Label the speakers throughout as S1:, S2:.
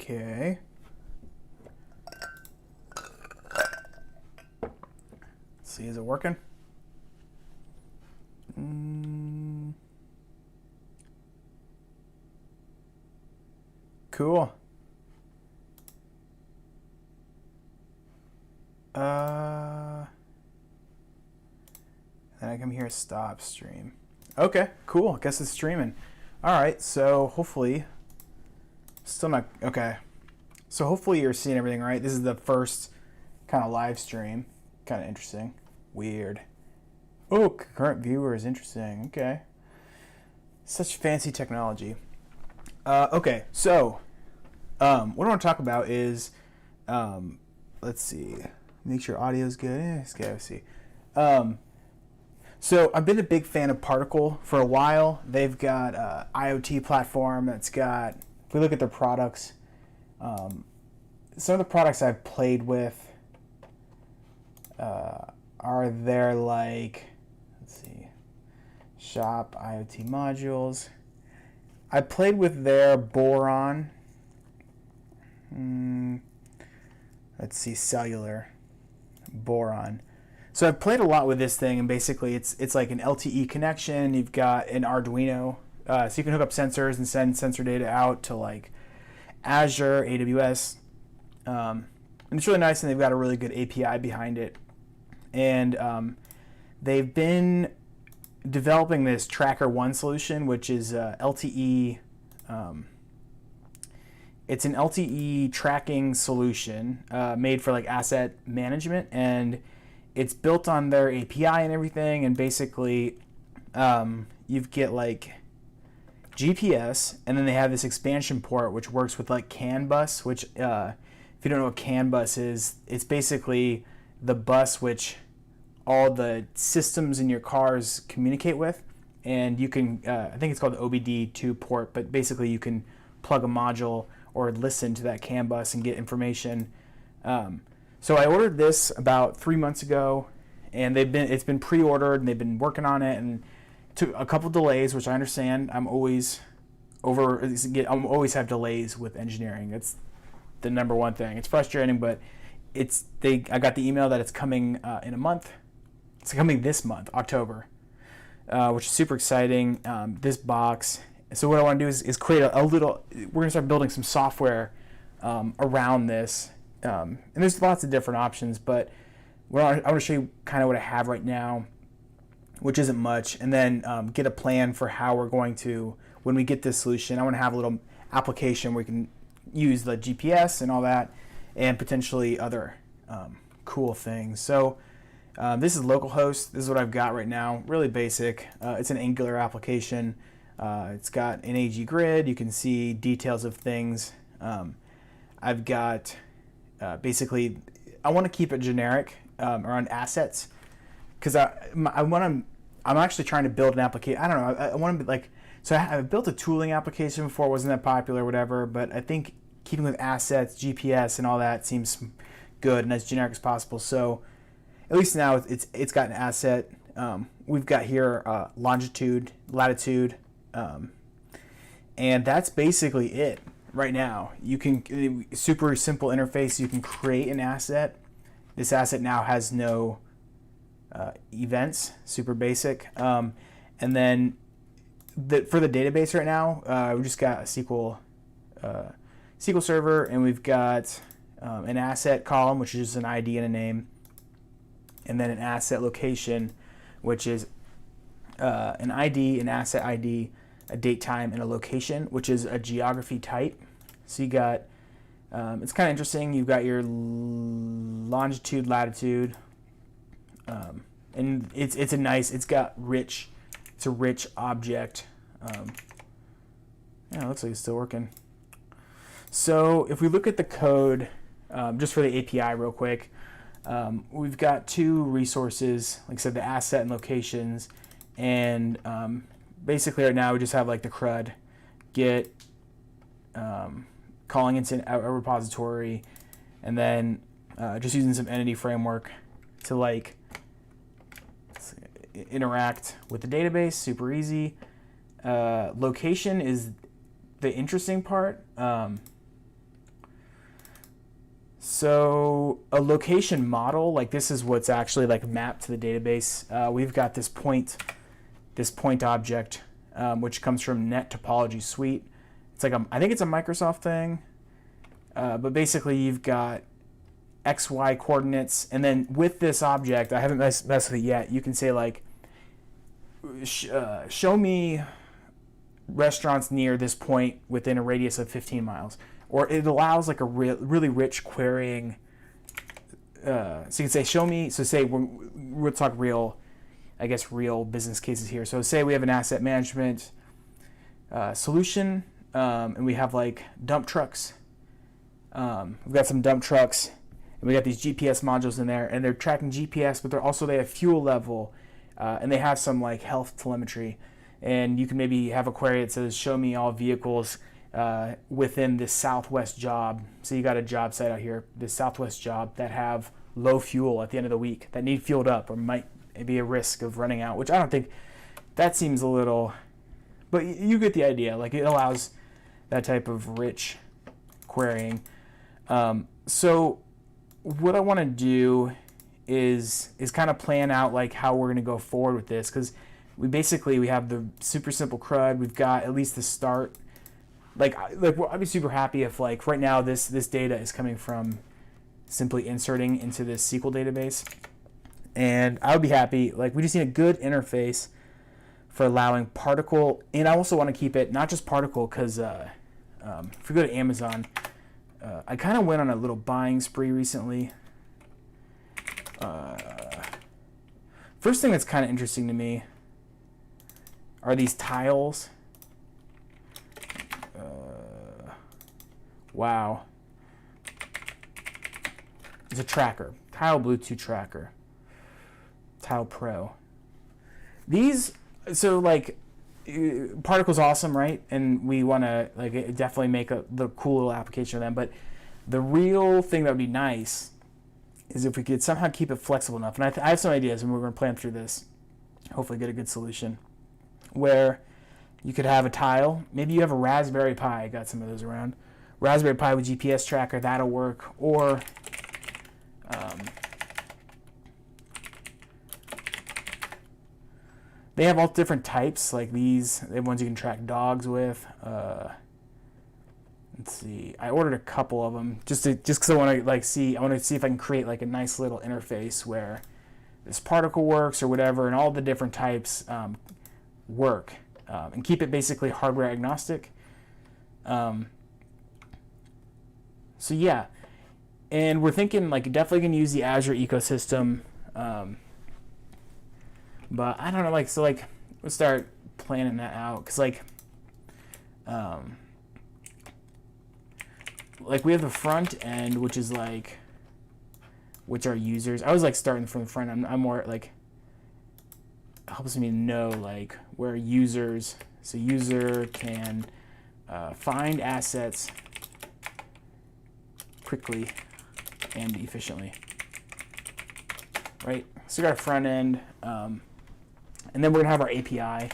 S1: Okay. Let's see, is it working? Cool. Then I come here, stop stream. Okay, cool. I guess it's streaming. All right, so hopefully, still not okay. So hopefully you're seeing everything right. This is the first kind of live stream. Kind of interesting. Weird. Oh, current viewers. Interesting. Okay. Such fancy technology. Okay, so what I want to talk about is, let's see, make sure audio's good. Let's see. So I've been a big fan of Particle for a while. They've got an IoT platform that's got, if we look at their products, some of the products I've played with are their, like, let's see, shop IoT modules. I played with their Boron. Let's see, cellular Boron. So I've played a lot with this thing, and basically it's like an LTE connection. You've got an Arduino, so you can hook up sensors and send sensor data out to like Azure, AWS, and it's really nice. And they've got a really good API behind it, and they've been developing this Tracker One solution, which is LTE. It's an LTE tracking solution made for like asset management, and it's built on their API and everything. And basically, you get like GPS, and then they have this expansion port which works with like CAN bus. Which, if you don't know what CAN bus is, it's basically the bus which all the systems in your cars communicate with. And you can, I think it's called the OBD2 port, but basically you can plug a module or listen to that CAN bus and get information. So I ordered this about 3 months ago, and it's been pre-ordered, and they've been working on it, and took a couple delays, which I understand. I always have delays with engineering. It's the number one thing. It's frustrating, but I got the email that it's coming in a month. It's coming this month, October, which is super exciting. This box. So what I want to do is create a little. We're gonna start building some software around this, and there's lots of different options. But I want to show you kind of what I have right now, which isn't much, and then get a plan for how we're going to, when we get this solution. I want to have a little application where we can use the GPS and all that, and potentially other cool things. So. This is localhost. This is what I've got right now. Really basic. It's an Angular application. It's got an AG grid. You can see details of things. I've got basically, I want to keep it generic around assets, because I'm actually trying to build an application. I don't know. I want to be like, so I've built a tooling application before. It wasn't that popular or whatever, but I think keeping with assets, GPS, and all that seems good and as generic as possible. So at least now it's got an asset. We've got here longitude, latitude, and that's basically it right now. You can, super simple interface. You can create an asset. This asset now has no events, super basic. And then for the database right now, we just got a SQL server, and we've got an asset column, which is just an ID and a name. And then an asset location, which is an ID, an asset ID, a date, time, and a location, which is a geography type. So you got, it's kind of interesting. You've got your longitude, latitude, and it's got rich, it's a rich object. Yeah, it looks like it's still working. So if we look at the code, just for the API real quick. We've got two resources, like I said, the asset and locations, and basically right now we just have like the CRUD, get, calling into a repository, and then just using some entity framework to like interact with the database, super easy. Location is the interesting part. So a location model, like this is what's actually like mapped to the database. We've got this point object, which comes from Net Topology Suite. It's like I think it's a Microsoft thing, but basically you've got XY coordinates, and then with this object, I haven't messed with it yet. You can say like, show me restaurants near this point within a radius of 15 miles. Or it allows like a really rich querying. So you can say, show me. So say we'll talk real business cases here. So say we have an asset management solution, and we have like dump trucks. We've got some dump trucks, and we got these GPS modules in there, and they're tracking GPS, but they have fuel level, and they have some like health telemetry. And you can maybe have a query that says, show me all vehicles within this Southwest job. So you got a job site out here, this Southwest job that have low fuel at the end of the week, that need fueled up or might be a risk of running out, which I don't think, that seems a little, but you get the idea. Like it allows that type of rich querying. So what I want to do is kind of plan out like how we're going to go forward with this, because we have the super simple CRUD. We've got at least the start. Like I'd be super happy if like right now this data is coming from simply inserting into this SQL database, and I would be happy. Like we just need a good interface for allowing particle, and I also want to keep it not just particle, because if we go to Amazon, I kind of went on a little buying spree recently. First thing that's kind of interesting to me are these tiles. Wow. It's a tracker. Tile Bluetooth tracker. Tile Pro. These, so like, Particle's awesome, right? And we want to like definitely make the cool little application of them. But the real thing that would be nice is if we could somehow keep it flexible enough. And I have some ideas, and we're going to plan through this. Hopefully get a good solution. Where you could have a tile. Maybe you have a Raspberry Pi. I got some of those around. Raspberry Pi with GPS tracker, that'll work. Or they have all different types, like these. They have ones you can track dogs with. Let's see. I ordered a couple of them just because I want to like see. I want to see if I can create like a nice little interface where this particle works or whatever, and all the different types work, and keep it basically hardware agnostic. So yeah, and we're thinking like definitely gonna use the Azure ecosystem, but I don't know, like, so like we'll start planning that out, because like we have the front end, which is like, which are users. I was like starting from the front. I'm more like, helps me know like where users, so user can find assets quickly and efficiently, right? So we got a front end, and then we're gonna have our API.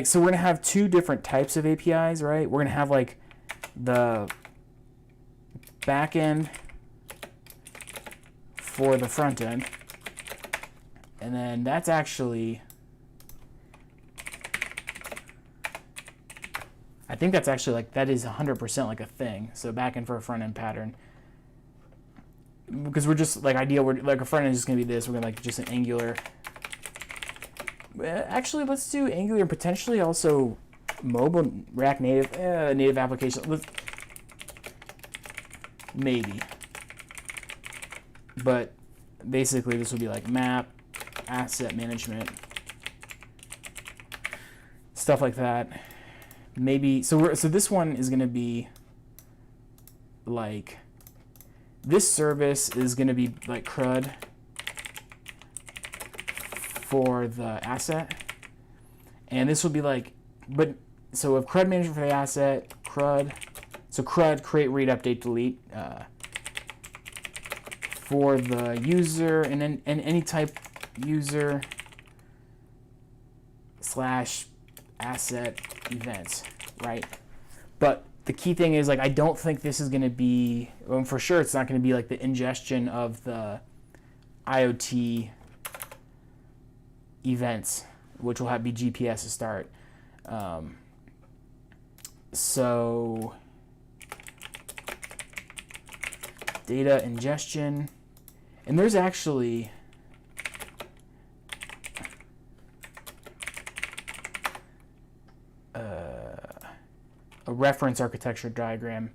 S1: So we're gonna have two different types of APIs, right? We're gonna have like the back end for the front end, and then that's actually, I think that's actually like, that is 100% like a thing. So back end for a front end pattern, because we're just like we're like a front end is just gonna be this. We're gonna like just an Angular. Actually, let's do Angular and potentially also mobile React Native, native application. Maybe. But basically this would be like map, asset management, stuff like that. Maybe, so this one is going to be like, this service is going to be like CRUD for the asset, and this will be like, but so if CRUD management for the asset, CRUD, so CRUD create, read, update, delete for the user, and then any type user / asset events, right? But the key thing is, like, I don't think this is going to be, well, for sure it's not going to be like the ingestion of the IoT events, which will be GPS to start. So data ingestion, and there's actually a reference architecture diagram,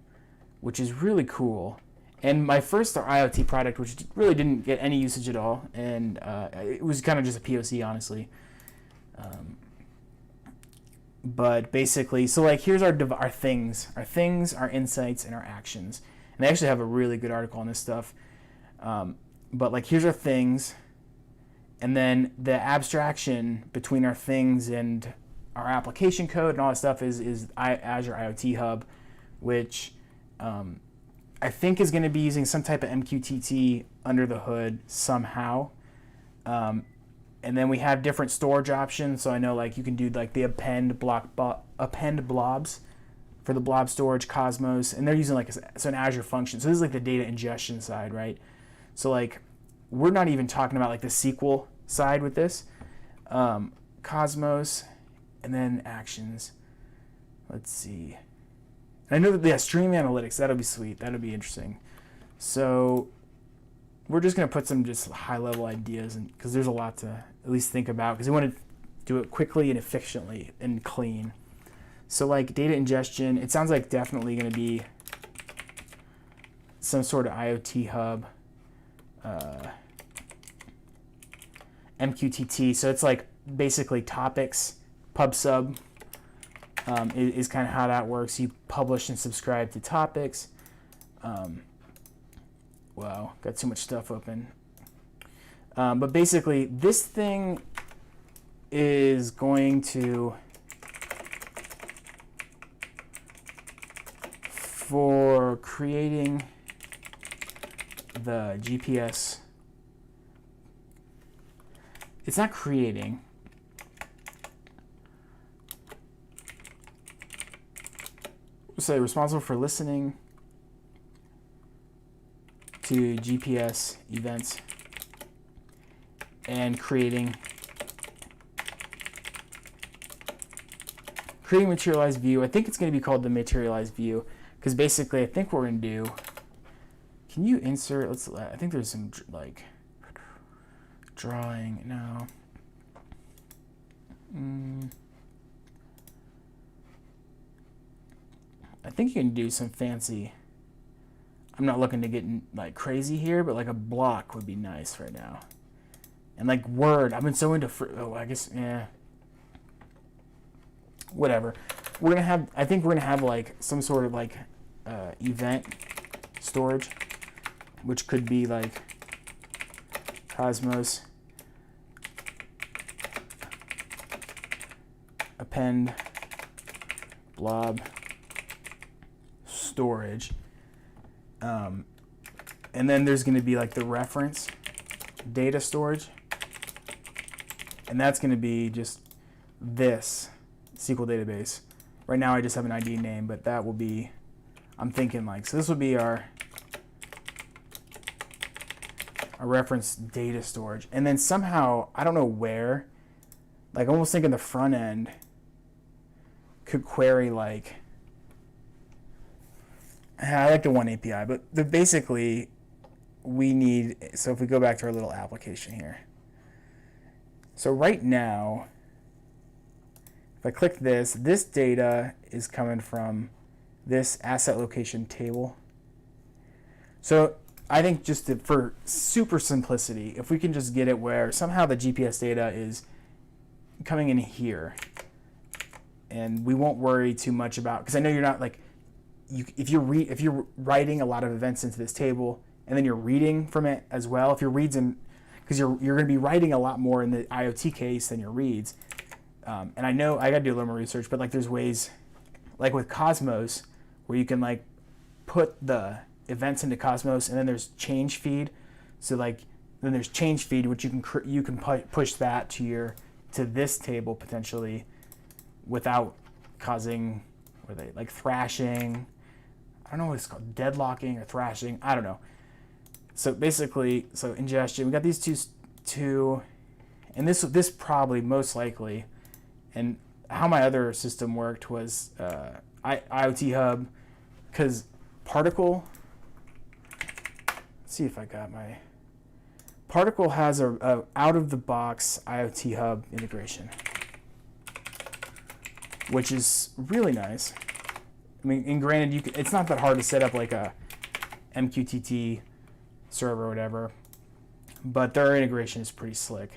S1: which is really cool. And my first IoT product, which really didn't get any usage at all, and it was kind of just a POC, honestly. But basically, so like here's our things, our insights, and our actions. And they actually have a really good article on this stuff. But like here's our things, and then the abstraction between our things and our application code and all that stuff is Azure IoT Hub, which I think is going to be using some type of MQTT under the hood somehow. And then we have different storage options. So I know like you can do like the append blobs for the blob storage, Cosmos, and they're using like an Azure function. So this is like the data ingestion side, right? So like we're not even talking about like the SQL side with this. Cosmos, and then actions. Let's see. I know that, yeah, stream analytics, that'll be sweet. That'll be interesting. So we're just going to put some just high-level ideas, and because there's a lot to at least think about, because we want to do it quickly and efficiently and clean. So like data ingestion, it sounds like definitely going to be some sort of IoT hub. MQTT, so it's like basically topics. PubSub is kind of how that works. You publish and subscribe to topics. Wow, got too much stuff open. But basically, this thing is going to, for creating the GPS, it's not creating. Say responsible for listening to GPS events and creating materialized view. I think it's going to be called the materialized view, because basically I think what we're going to do, can you insert, I think there's some like drawing, no. I think you can do some fancy, I'm not looking to get like crazy here, but like a block would be nice right now. And like Word, I've been so into, I guess, yeah. Whatever. We're going to have, I think we're going to have like some sort of like event storage, which could be like Cosmos, append, blob, storage. And then there's going to be like the reference data storage. And that's going to be just this SQL database. Right now I just have an ID name, but that will be, I'm thinking like, so this will be our reference data storage. And then somehow, I don't know where, like almost thinking the front end could query like, I like the one API, but basically we need, so if we go back to our little application here. So right now, if I click this data is coming from this asset location table. So I think just for super simplicity, if we can just get it where somehow the GPS data is coming in here, and we won't worry too much about, because I know you're not like, if you're writing a lot of events into this table and then you're reading from it as well, if your reads in, because you're going to be writing a lot more in the IoT case than your reads. And I know I got to do a little more research, but like there's ways, like with Cosmos, where you can like put the events into Cosmos, and then there's change feed. So like then there's change feed, which you can push that to this table potentially without causing were they like thrashing? I don't know what it's called, deadlocking or thrashing. I don't know. So basically, so ingestion. We got these two, and this probably most likely, and how my other system worked was IoT Hub, because Particle. Let's see if I got my. Particle has a out of the box IoT Hub integration, which is really nice. I mean, and granted, it's not that hard to set up like a MQTT server or whatever, but their integration is pretty slick.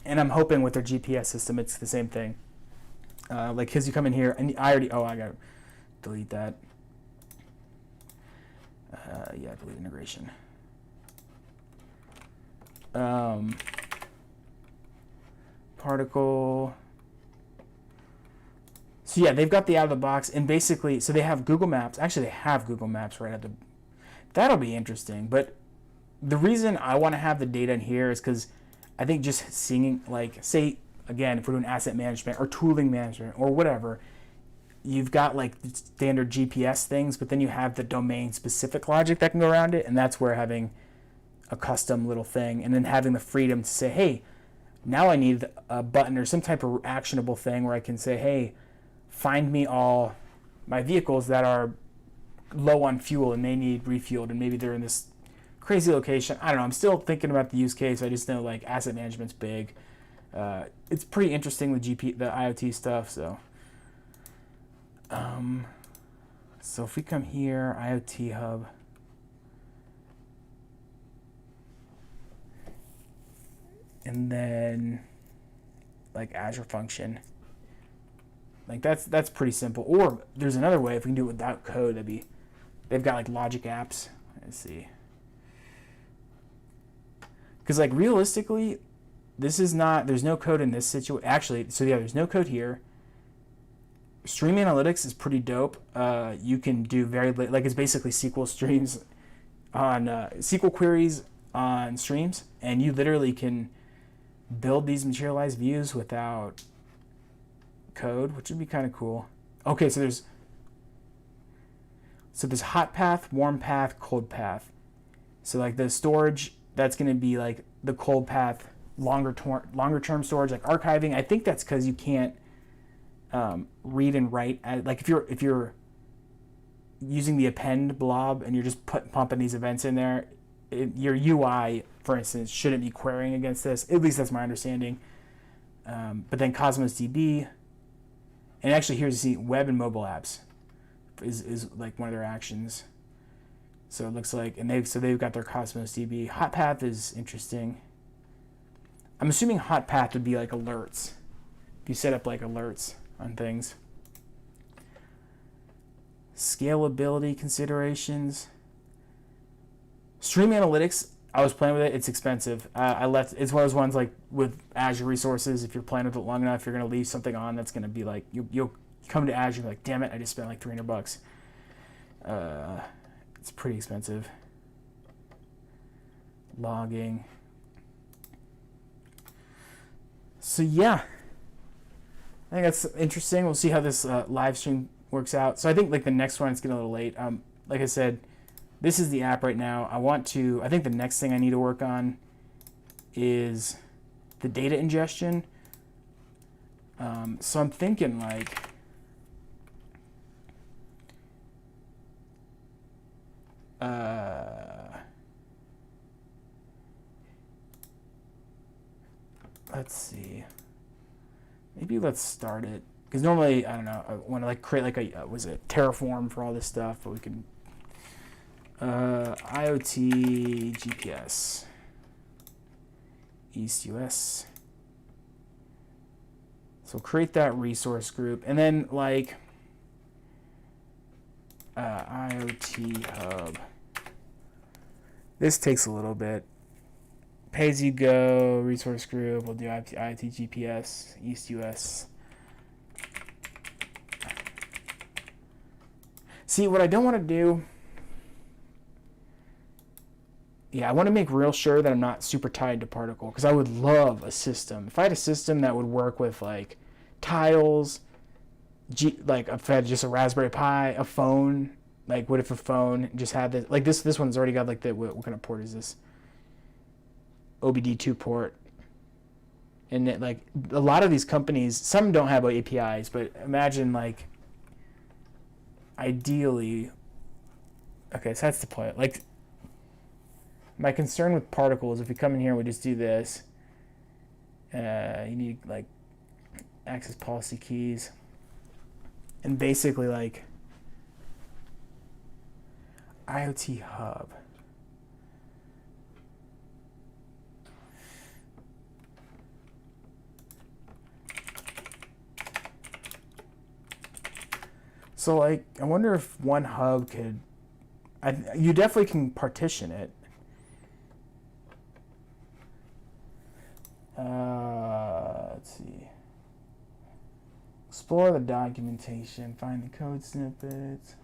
S1: And I'm hoping with their GPS system, it's the same thing. Like, because you come in here, and I gotta delete that. Yeah, delete integration. Particle. So yeah, they've got the out of the box, and basically, so they have Google Maps. Actually, they have Google Maps right at the. That'll be interesting. But the reason I want to have the data in here is because I think just seeing, like, say again, if we're doing asset management or tooling management or whatever, you've got like standard GPS things, but then you have the domain specific logic that can go around it, and that's where having a custom little thing, and then having the freedom to say, hey, now I need a button or some type of actionable thing where I can say, hey, find me all my vehicles that are low on fuel and they need refueled, and maybe they're in this crazy location. I don't know. I'm still thinking about the use case. I just know like asset management's big. It's pretty interesting with the IoT stuff. So if we come here, IoT Hub. And then like Azure Function. Like that's pretty simple. Or there's another way, if we can do it without code, they've got like logic apps. Let's see. Because like realistically, there's no code in this situation. Actually, so yeah, there's no code here. Stream Analytics is pretty dope. You can do it's basically SQL streams on SQL queries on streams, and you literally can build these materialized views without code, which would be kind of cool. Okay, so there's hot path, warm path, cold path. So like the storage, that's going to be like the cold path, longer term storage, like archiving. I think that's because you can't read and write. Like if you're using the append blob and you're just pumping these events in there, your UI, for instance, shouldn't be querying against this. At least that's my understanding. But then Cosmos DB, and actually here's the web and mobile apps is like one of their actions. So it looks like, and they've got their Cosmos DB. Hot path is interesting. I'm assuming hot path would be like alerts. If you set up like alerts on things. Scalability considerations. Stream Analytics, I was playing with it. It's expensive. It's one of those ones like with Azure resources. If you're playing with it long enough, you're gonna leave something on that's gonna be like you'll come to Azure and be like, damn it, I just spent like $300. It's pretty expensive. Logging. So yeah, I think that's interesting. We'll see how this live stream works out. So I think like the next one, it's getting a little late. Like I said, this is the app right now. I think the next thing I need to work on is the data ingestion. So I'm thinking like, let's see. Maybe let's start it. Because normally, I don't know, I want to like create like a, Terraform for all this stuff, but we can, IoT GPS, East US. So create that resource group, and then like, IoT Hub. This takes a little bit. Pay as you go, resource group, we'll do IoT GPS, East US. See, what I don't want to do, I want to make real sure that I'm not super tied to Particle, because I would love a system. If I had a system that would work with like tiles, like if I had just a Raspberry Pi, a phone, like what if a phone just had this, like this one's already got like the, what kind of port is this? OBD2 port. And it, like a lot of these companies, some don't have APIs, but imagine like ideally, okay, so that's the point. Like my concern with Particle is if we come in here and we just do this, you need like access policy keys, and basically like IoT hub. So like, I wonder if one hub could, you definitely can partition it. Let's see. Explore the documentation, find the code snippets.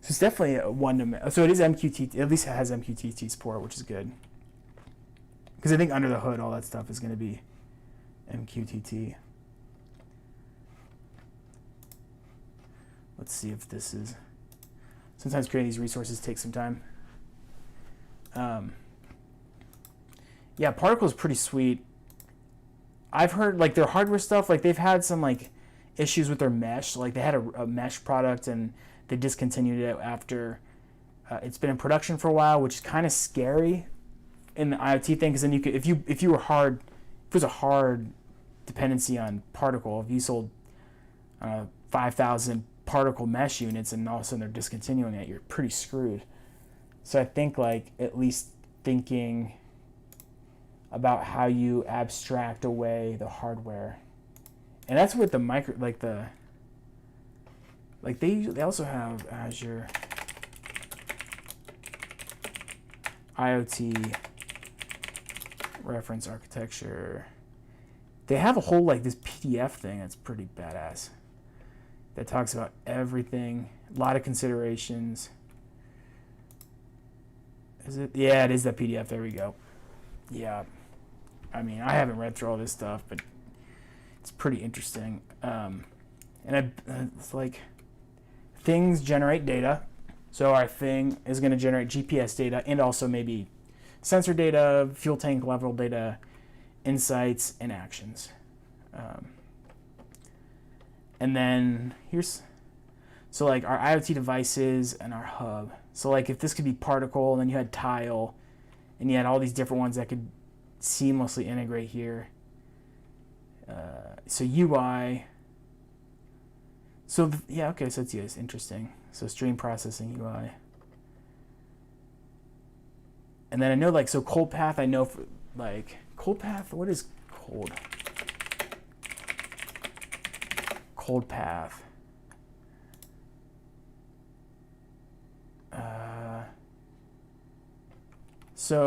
S1: So it's definitely a one-to-many. So it is MQTT. At least it has MQTT support, which is good. Because I think under the hood, all that stuff is going to be MQTT. Let's see if this is. Sometimes creating these resources takes some time. Yeah, Particle is pretty sweet. I've heard like their hardware stuff. Like they've had some like issues with their mesh. Like they had a mesh product and they discontinued it after it's been in production for a while, which is kind of scary in the IoT thing. Because then you could, if it was a hard dependency on Particle, if you sold 5,000 Particle mesh units and all of a sudden they're discontinuing it, you're pretty screwed. So I think like at least thinking about how you abstract away the hardware, and that's what the micro they also have Azure IoT reference architecture. They have a whole like this PDF thing that's pretty badass that talks about everything, a lot of considerations. Is it? Yeah, it is that PDF. There we go. Yeah. I mean, I haven't read through all this stuff, but it's pretty interesting. It's like things generate data. So our thing is going to generate GPS data and also maybe sensor data, fuel tank level data, insights, and actions. And then so like our IoT devices and our hub. So like if this could be Particle, and then you had Tile, and you had all these different ones that could seamlessly integrate here. So UI. So yeah, okay, so it's interesting. So stream processing UI. And then I know like, so cold path, I know for like cold path, what is cold? Cold path. So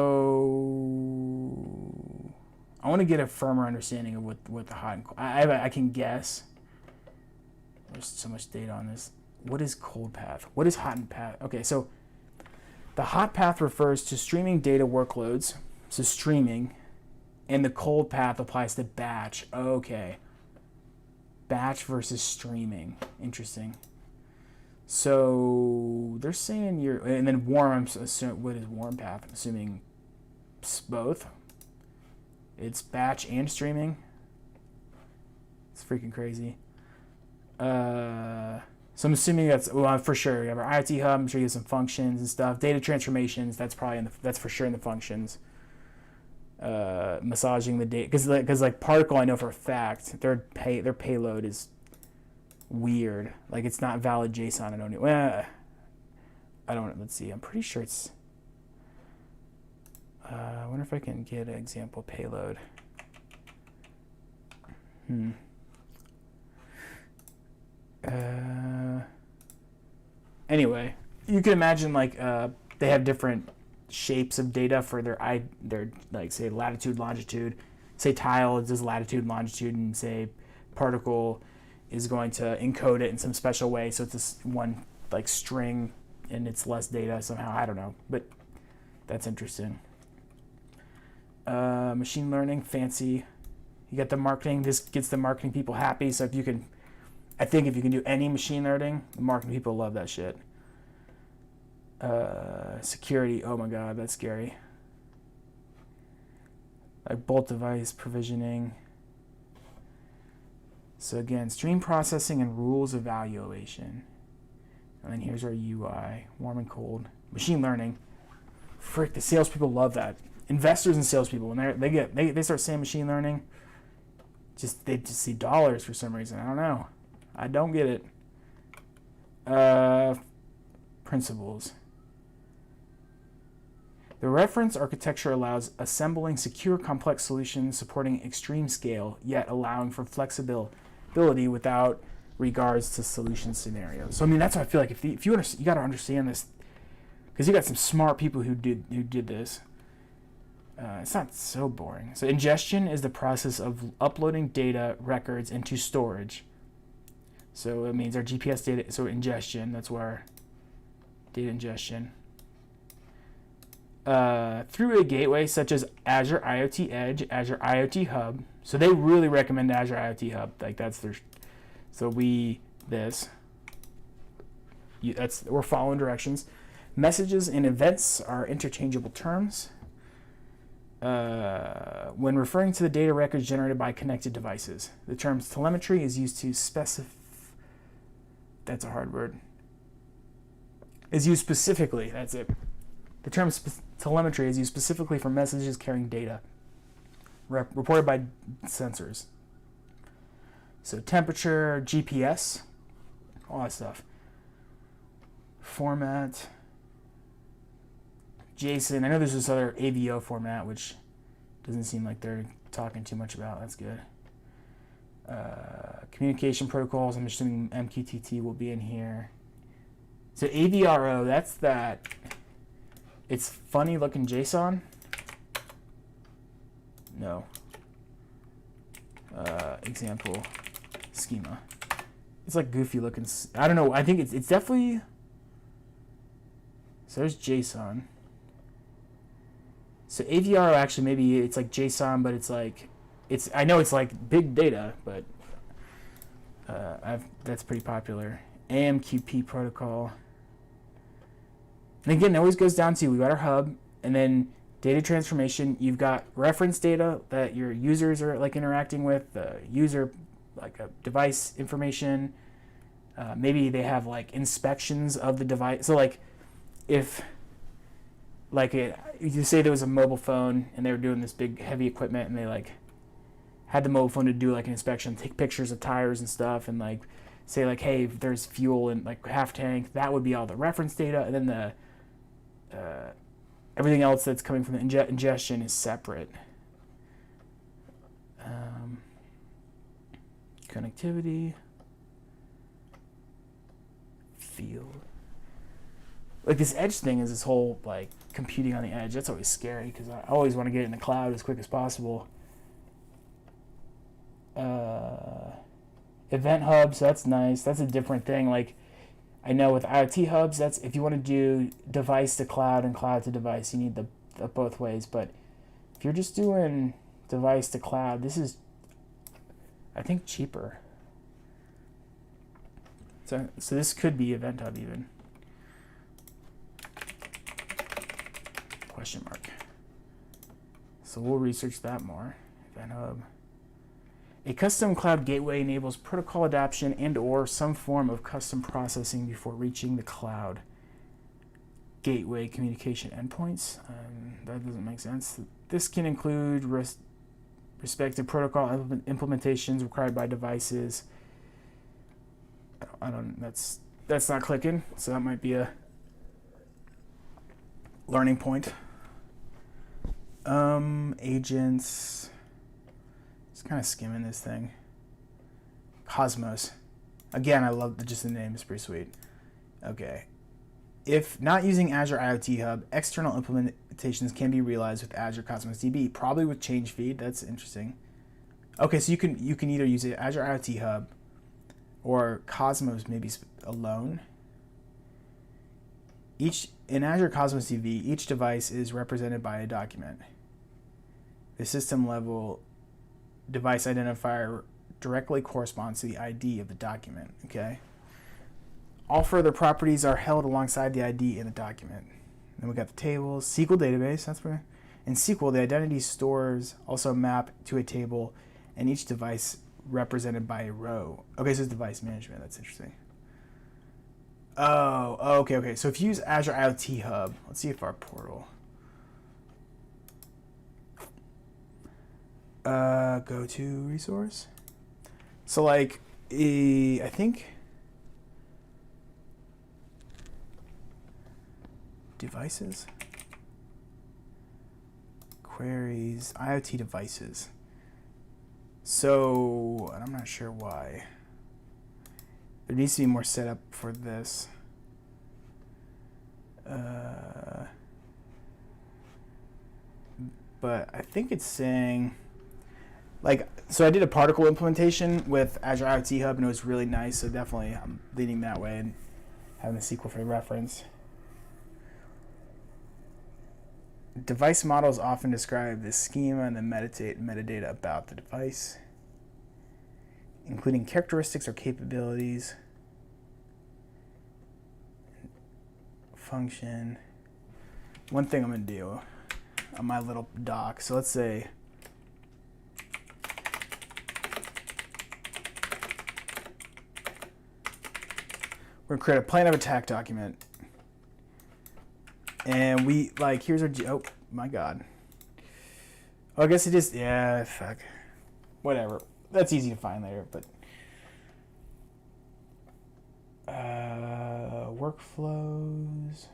S1: I want to get a firmer understanding of what the hot and cold. I can guess. There's so much data on this. What is cold path? What is hot and path? Okay, so the hot path refers to streaming data workloads, so streaming, and the cold path applies to batch. Okay. Batch versus streaming. Interesting. So they're saying and then warm, I'm assuming, what is warm path? I'm assuming both. It's batch and streaming. It's freaking crazy. So I'm assuming that's, well, for sure. You have our IoT hub. I'm sure you have some functions and stuff. Data transformations. That's probably that's for sure in the functions. Massaging the data, because like Particle, I know for a fact their payload is weird. Like it's not valid JSON. I don't. Let's see. I'm pretty sure it's. I wonder if I can get an example payload. Anyway, you can imagine like they have different shapes of data for their like say latitude, longitude. Say Tile does latitude, longitude, and say Particle is going to encode it in some special way. So it's this one like string and it's less data somehow. I don't know, but that's interesting. Machine learning, fancy. You get the marketing. This gets the marketing people happy. So if you can, I think if you can do any machine learning, the marketing people love that shit. Security. Oh my god, that's scary. Like bolt device provisioning. So again, stream processing and rules evaluation. And then here's our UI, warm and cold. Machine learning. Frick, the salespeople love that. Investors and salespeople, when they start saying machine learning, they just see dollars for some reason. I don't know. I don't get it. Principles. The reference architecture allows assembling secure, complex solutions supporting extreme scale, yet allowing for flexibility without regards to solution scenarios. So I mean, that's why I feel like if you got to understand this, because you got some smart people who did this. It's not so boring. So ingestion is the process of uploading data records into storage. So it means our GPS data. So ingestion, that's where data ingestion. Through a gateway such as Azure IoT Edge, Azure IoT Hub. So they really recommend Azure IoT Hub. Like that's their. So we're following directions. Messages and events are interchangeable terms. When referring to the data records generated by connected devices, the term telemetry is used to specify. That's a hard word. Is used specifically. That's it. The term telemetry is used specifically for messages carrying data reported by sensors. So temperature, GPS, all that stuff. Format, JSON. I know there's this other AVO format, which doesn't seem like they're talking too much about. That's good. Communication protocols. I'm assuming MQTT will be in here. So AVRO, that's that. It's funny looking JSON. No. Example schema. It's like goofy looking. I don't know. I think it's definitely. So there's JSON. So AVRO actually maybe it's like JSON, but it's like I know it's like big data, but that's pretty popular. AMQP protocol. And again, it always goes down to we got our hub, and then data transformation. You've got reference data that your users are like interacting with, the user like a device information. Maybe they have like inspections of the device. So like if you say there was a mobile phone and they were doing this big heavy equipment and they like had the mobile phone to do like an inspection, take pictures of tires and stuff, and like say like, hey, if there's fuel in like half tank, that would be all the reference data, and then the everything else that's coming from the ingestion is separate. Connectivity, field. Like this edge thing is this whole like computing on the edge. That's always scary because I always want to get it in the cloud as quick as possible. Event hubs, that's nice. That's a different thing. Like I know with IoT hubs, that's if you want to do device to cloud and cloud to device, you need the both ways. But if you're just doing device to cloud, this is, I think, cheaper. So this could be Event Hub even. Question mark. So we'll research that more. Event Hub. A custom cloud gateway enables protocol adoption and/or some form of custom processing before reaching the cloud. Gateway communication endpoints. That doesn't make sense. This can include respective protocol implementations required by devices. That's not clicking, so that might be a learning point. Agents. Just kind of skimming this thing. Cosmos. Again, I love just the name. It's pretty sweet. Okay. If not using Azure IoT Hub, external implementations can be realized with Azure Cosmos DB, probably with change feed. That's interesting. Okay, so you can either use it Azure IoT Hub or Cosmos maybe alone. In Azure Cosmos DB, each device is represented by a document. The system level device identifier directly corresponds to the ID of the document. Okay. All further properties are held alongside the ID in the document. Then we got the tables, SQL database. That's where in SQL the identity stores also map to a table, and each device represented by a row. Okay, so it's device management. That's interesting. Oh, okay. So if you use Azure IoT Hub, let's see if our portal. Go to resource. So like, I think devices, queries, IoT devices. So, and I'm not sure why. There needs to be more setup for this. But I think it's saying, like, so I did a particle implementation with Azure IoT Hub, and it was really nice. So definitely, I'm leaning that way and having the SQL for reference. Device models often describe the schema and the metadata about the device, including characteristics or capabilities, function. One thing I'm going to do on my little doc, so let's say we're going to create a plan of attack document. And we, like, here's our, oh my God. Oh, I guess it is, yeah, fuck. Whatever. That's easy to find later, but. Workflows.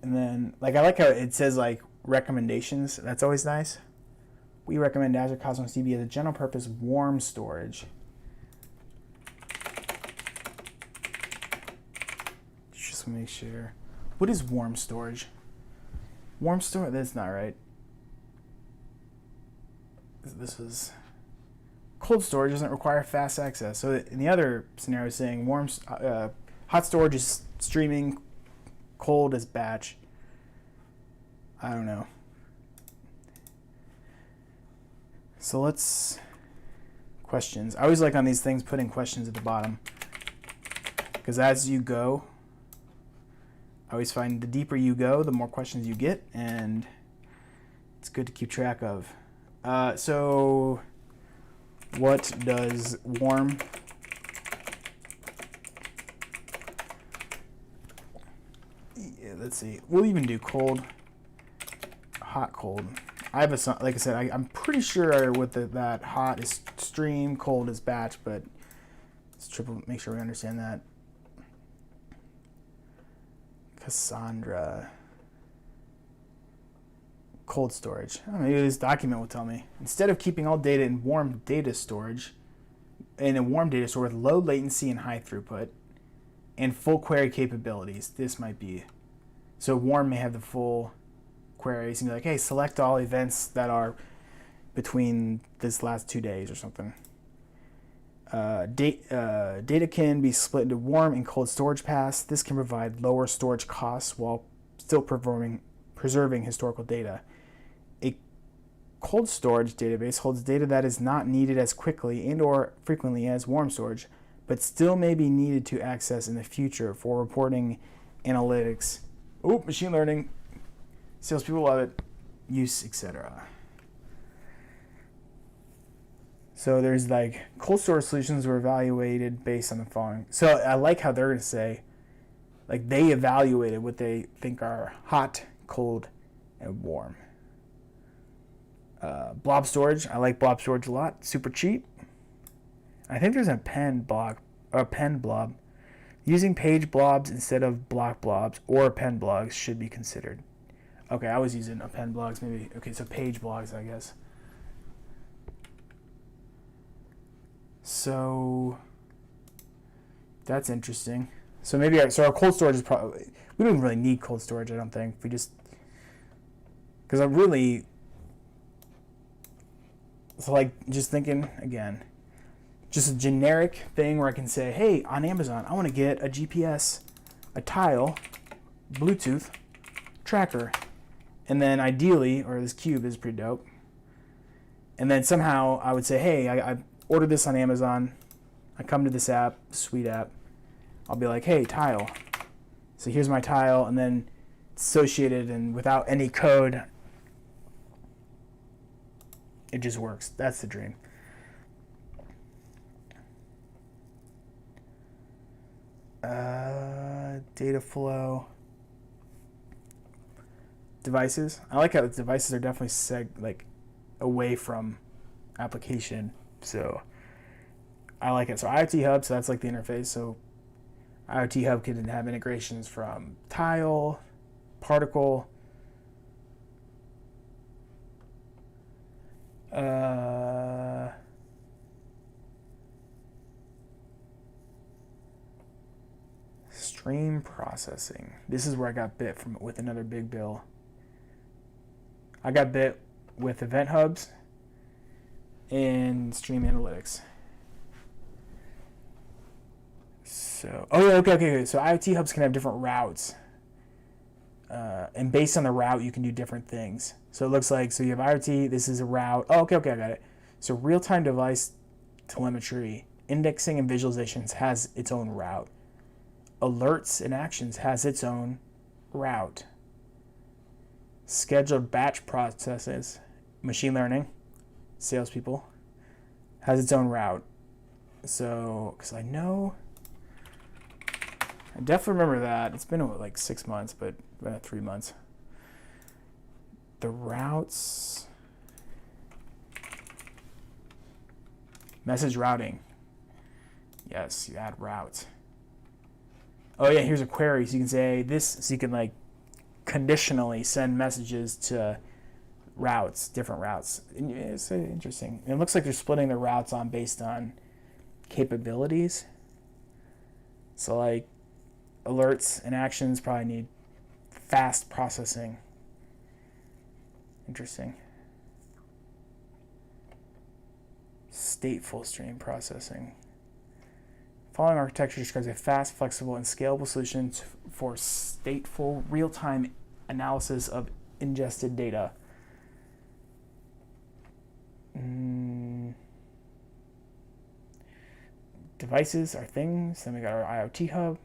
S1: And then, like, I like how it says, like, recommendations. That's always nice. We recommend Azure Cosmos DB as a general purpose warm storage. Make sure. What is warm storage? Warm storage? That's not right. This is cold storage doesn't require fast access. So in the other scenario, saying hot storage is streaming, cold is batch. I don't know. So let's questions. I always like on these things putting questions at the bottom, because as you go, I always find the deeper you go, the more questions you get, and it's good to keep track of. So, what does warm? Yeah, let's see. We'll even do cold, hot, cold. I have a, like I said, I'm pretty sure with that hot is stream, cold is batch, but let's make sure we understand that. Cassandra. Cold storage. Oh, maybe this document will tell me. Instead of keeping all data in warm data storage, in a warm data store with low latency and high throughput, and full query capabilities, this might be. So warm may have the full queries and be like, hey, select all events that are between this last 2 days or something. Data can be split into warm and cold storage paths. This can provide lower storage costs while still preserving historical data. A cold storage database holds data that is not needed as quickly and or frequently as warm storage, but still may be needed to access in the future for reporting, analytics, machine learning, salespeople love it, use, etc. So there's like cold storage solutions were evaluated based on the following. So I like how they're going to say, like, they evaluated what they think are hot, cold, and warm. Blob storage. I like blob storage a lot. Super cheap. I think there's a pen blob. Using page blobs instead of block blobs or pen blogs should be considered. Okay, I was using a pen blogs maybe. Okay, so page blogs, I guess. So that's interesting. So maybe our cold storage is probably, we don't really need cold storage, I don't think. We just, because I'm really, so like just thinking again, just a generic thing where I can say, hey, on Amazon, I want to get a GPS, a Tile, Bluetooth tracker. And then ideally, or this cube is pretty dope. And then somehow I would say, hey, I ordered this on Amazon. I come to this app, sweet app. I'll be like, hey, Tile. So here's my Tile, and then associated and without any code, it just works. That's the dream. Data flow. Devices. I like how the devices are definitely away from application. So I like it. So IoT Hub, so that's like the interface. So IoT Hub can have integrations from Tile, Particle, stream processing. This is where I got bit from with another big bill. I got bit with Event Hubs and Stream Analytics. So, oh yeah, okay. So IoT Hubs can have different routes. And based on the route, you can do different things. So it looks like, so you have IoT, this is a route. Oh, okay, I got it. So real-time device telemetry, indexing and visualizations has its own route. Alerts and actions has its own route. Scheduled batch processes, machine learning, salespeople, has its own route. So, because I definitely remember that. It's been like 6 months, but 3 months. The routes. Message routing. Yes, you add routes. Oh yeah, here's a query. So you can say this, so you can like conditionally send messages to routes, different routes. It's interesting. It looks like they're splitting the routes on based on capabilities. So like alerts and actions probably need fast processing. Interesting. Stateful stream processing. Following architecture describes a fast, flexible, and scalable solution for stateful real-time analysis of ingested data. Devices are things. Then we got our IoT hub.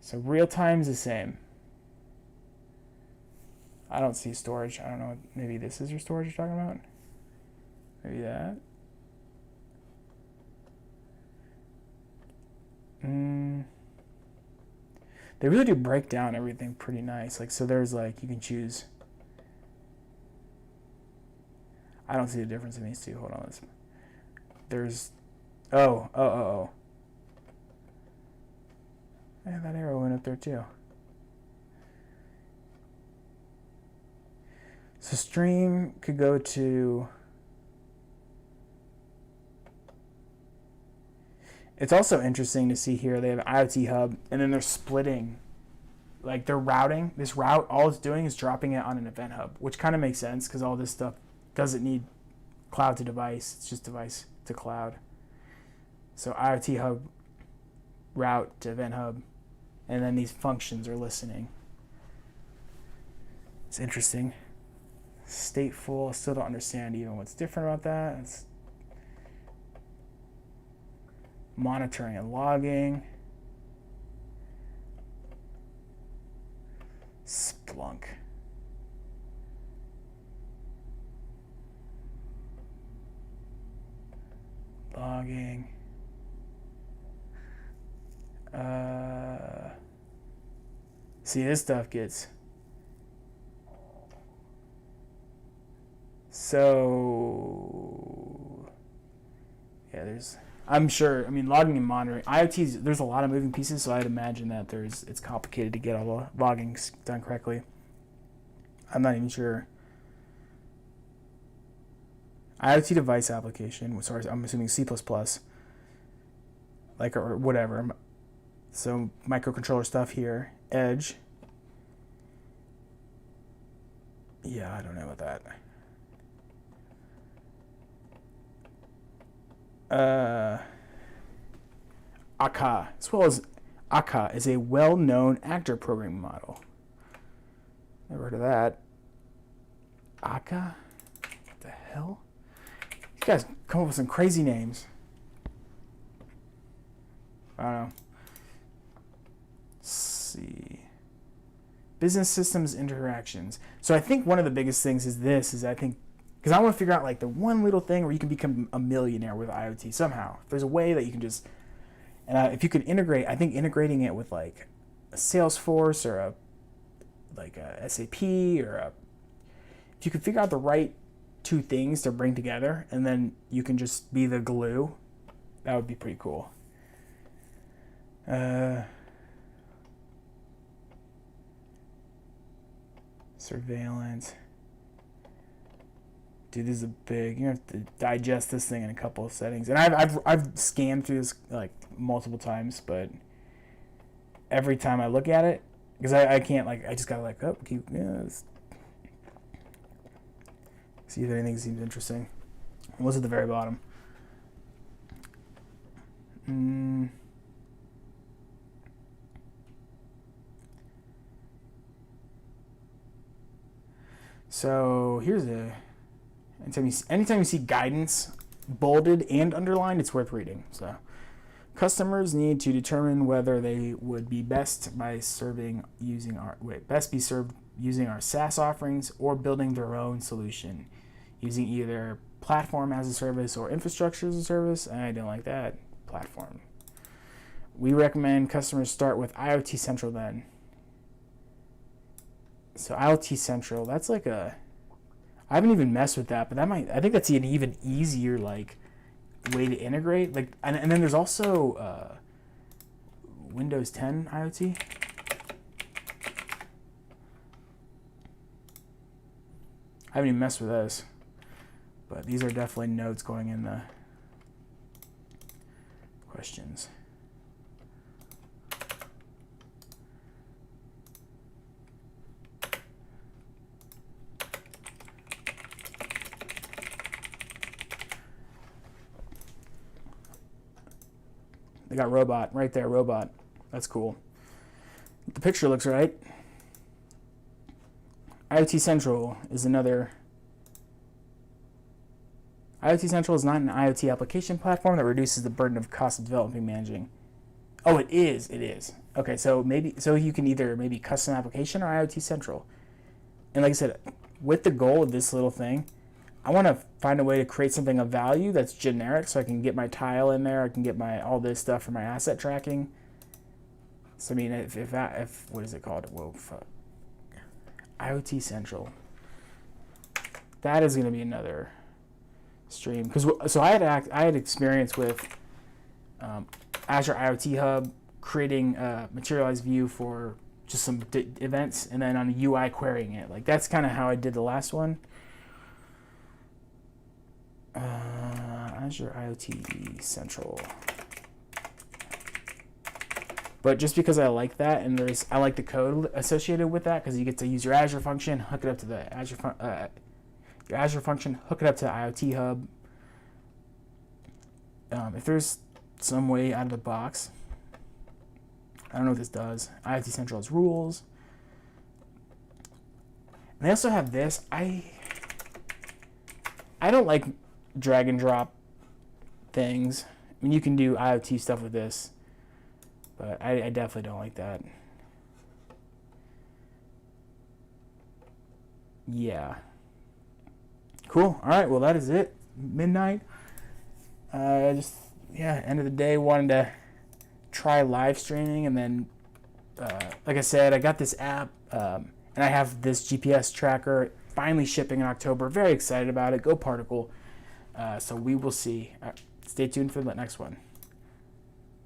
S1: So real-time is the same. I don't see storage. I don't know. Maybe this is your storage you're talking about? Maybe that. They really do break down everything pretty nice. Like, so there's like, you can choose. I don't see the difference in these two. Hold on. There's, oh. Yeah, that arrow went up there too. So stream could go to, it's also interesting to see here, they have an IoT hub, and then they're splitting, like they're routing, this route, all it's doing is dropping it on an event hub, which kind of makes sense because all this stuff doesn't need cloud to device, it's just device to cloud. So IoT hub, route to event hub, and then these functions are listening. It's interesting. Stateful, still don't understand even what's different about that. It's monitoring and logging. Splunk. Logging. See, this stuff gets so, yeah, I'm sure, logging and monitoring, IoTs, there's a lot of moving pieces, so I'd imagine that it's complicated to get all the logging done correctly. I'm not even sure. IoT device application, sorry, I'm assuming C++, like, or whatever. So microcontroller stuff here, Edge. Yeah, I don't know about that. Akka, as well as Akka is a well-known actor programming model. Never heard of that. Akka? What the hell? You guys come up with some crazy names. I don't know. Let's see. Business systems interactions. So I think one of the biggest things is I think, because I want to figure out like the one little thing where you can become a millionaire with IoT somehow. If there's a way that you can just, and if you could integrate, I think integrating it with like a Salesforce or a SAP or if you could figure out the right two things to bring together and then you can just be the glue, that would be pretty cool. Surveillance. Dude, this is a big. You have to digest this thing in a couple of settings, and I've scanned through this like multiple times, but every time I look at it, because I can't like I just gotta like see if anything seems interesting. What's at the very bottom? So here's anytime you see guidance bolded and underlined, it's worth reading. So customers need to determine whether they would be best be served using our SaaS offerings or building their own solution using either platform as a service or infrastructure as a service. I don't like that. Platform. We recommend customers start with IoT Central then. So IoT Central, that's like I haven't even messed with that, but I think that's an even easier like way to integrate. Like, and then there's also Windows 10 IoT. I haven't even messed with this, but these are definitely notes going in the questions. They got robot right there, robot. That's cool. The picture looks right. IoT Central is another. IoT Central is not an IoT application platform that reduces the burden of cost of developing and managing. Oh, it is. It is. Okay, so you can either maybe custom application or IoT Central. And like I said, with the goal of this little thing, I want to find a way to create something of value that's generic so I can get my tile in there. I can get all this stuff for my asset tracking. So I mean, if what is it called? Whoa, fuck. IoT Central. That is going to be another stream. Because I had experience with Azure IoT Hub creating a materialized view for just some events and then on the UI querying it. Like that's kind of how I did the last one. Azure IoT Central. But just because I like that, and I like the code associated with that, because you get to use your Azure function, hook it up to the Azure function, hook it up to IoT Hub. If there's some way out of the box, I don't know what this does. IoT Central has rules, and they also have this. I don't like drag and drop things. I mean, you can do IoT stuff with this, but I definitely don't like that. Yeah. Cool. All right. Well, that is it. Midnight. End of the day, wanted to try live streaming, and then, like I said, I got this app, and I have this GPS tracker finally shipping in October. Very excited about it. Go Particle. So we will see. Stay tuned for the next one.